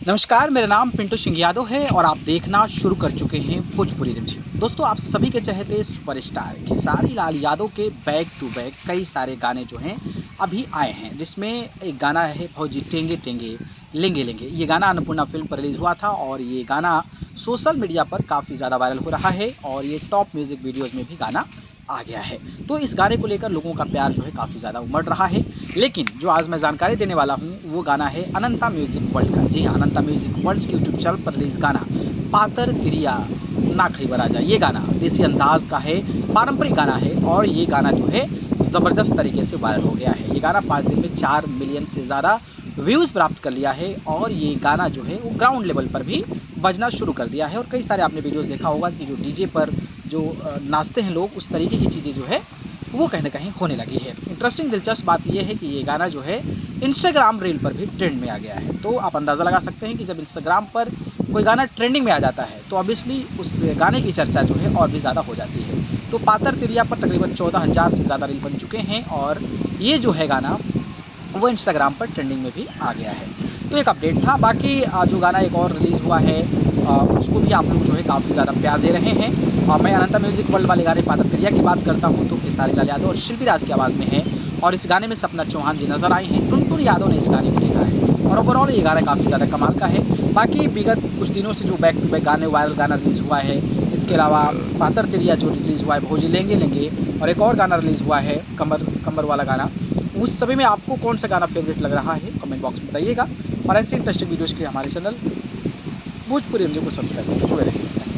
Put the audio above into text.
नमस्कार, मेरा नाम पिंटू सिंह यादव है और आप देखना शुरू कर चुके हैं भोजपुरी रिमझिम। दोस्तों, आप सभी के चहेते सुपरस्टार खेसारी लाल यादव के बैक टू बैक कई सारे गाने जो हैं अभी आए हैं, जिसमें एक गाना है भौजी टेंगे टेंगे लेंगे लेंगे। ये गाना अन्नपूर्णा फिल्म पर रिलीज़ हुआ था और ये गाना सोशल मीडिया पर काफ़ी ज़्यादा वायरल हो रहा है और ये टॉप म्यूज़िक वीडियोज़ में भी गाना आ गया है। तो इस गाने को लेकर लोगों का प्यार जो है काफ़ी ज़्यादा उमड़ रहा है। लेकिन जो आज मैं जानकारी देने वाला हूँ वो गाना है अनंता म्यूजिक वर्ल्ड का। जी हाँ, अनंता म्यूजिक वर्ल्ड के यूट्यूब चैनल पर रिलीज गाना पातर तिरिया ना खैबर आजा। ये गाना देसी अंदाज का है, पारंपरिक गाना है और ये गाना जो है ज़बरदस्त तरीके से वायरल हो गया है। ये गाना 5 दिन में 4 मिलियन से ज़्यादा व्यूज़ प्राप्त कर लिया है और ये गाना जो है वो ग्राउंड लेवल पर भी बजना शुरू कर दिया है। और कई सारे आपने वीडियोज़ देखा होगा कि जो डीजे पर जो नाचते हैं लोग, उस तरीके की चीज़ें जो है वो कहीं न कहीं होने लगी है। इंटरेस्टिंग दिलचस्प बात ये है कि ये गाना जो है इंस्टाग्राम रील पर भी ट्रेंड में आ गया है। तो आप अंदाज़ा लगा सकते हैं कि जब इंस्टाग्राम पर कोई गाना ट्रेंडिंग में आ जाता है तो ऑब्वियसली उस गाने की चर्चा जो है और भी ज़्यादा हो जाती है। तो पातर तिरिया पर तकरीबन 14,000 से ज़्यादा रील बन चुके हैं और ये जो है गाना वो इंस्टाग्राम पर ट्रेंडिंग में भी आ गया है। तो एक अपडेट था। बाकी जो गाना एक और रिलीज़ हुआ है उसको भी आप लोग जो है काफ़ी ज़्यादा प्यार दे रहे हैं। मैं अनंता म्यूजिक वर्ल्ड वाले गाने पातर तिरिया की बात करता हूँ तो खेसारी लाल यादव और शिल्पी राज की आवाज़ में है और इस गाने में सपना चौहान जी नज़र आई हैं। टुनटुन यादव ने इस गाने को लिखा है और ओवरऑल ये गाना काफ़ी ज़्यादा कमाल का है। बाकी विगत कुछ दिनों से जो बैक टू बैक गाने वायरल गाना रिलीज़ हुआ है, इसके अलावा पातर तिरिया जो रिलीज़ हुआ है भौजी लेंगे लेंगे, और एक और गाना रिलीज़ हुआ है कमर कमर वाला गाना। उस सभी में आपको कौन सा गाना फेवरेट लग रहा है कमेंट बॉक्स में बताइएगा और ऐसे इंटरेस्टिंग वीडियोज़ के लिए हमारे चैनल भोजपुरी रिमझिम को सब्सक्राइब करके जुड़े रहिए।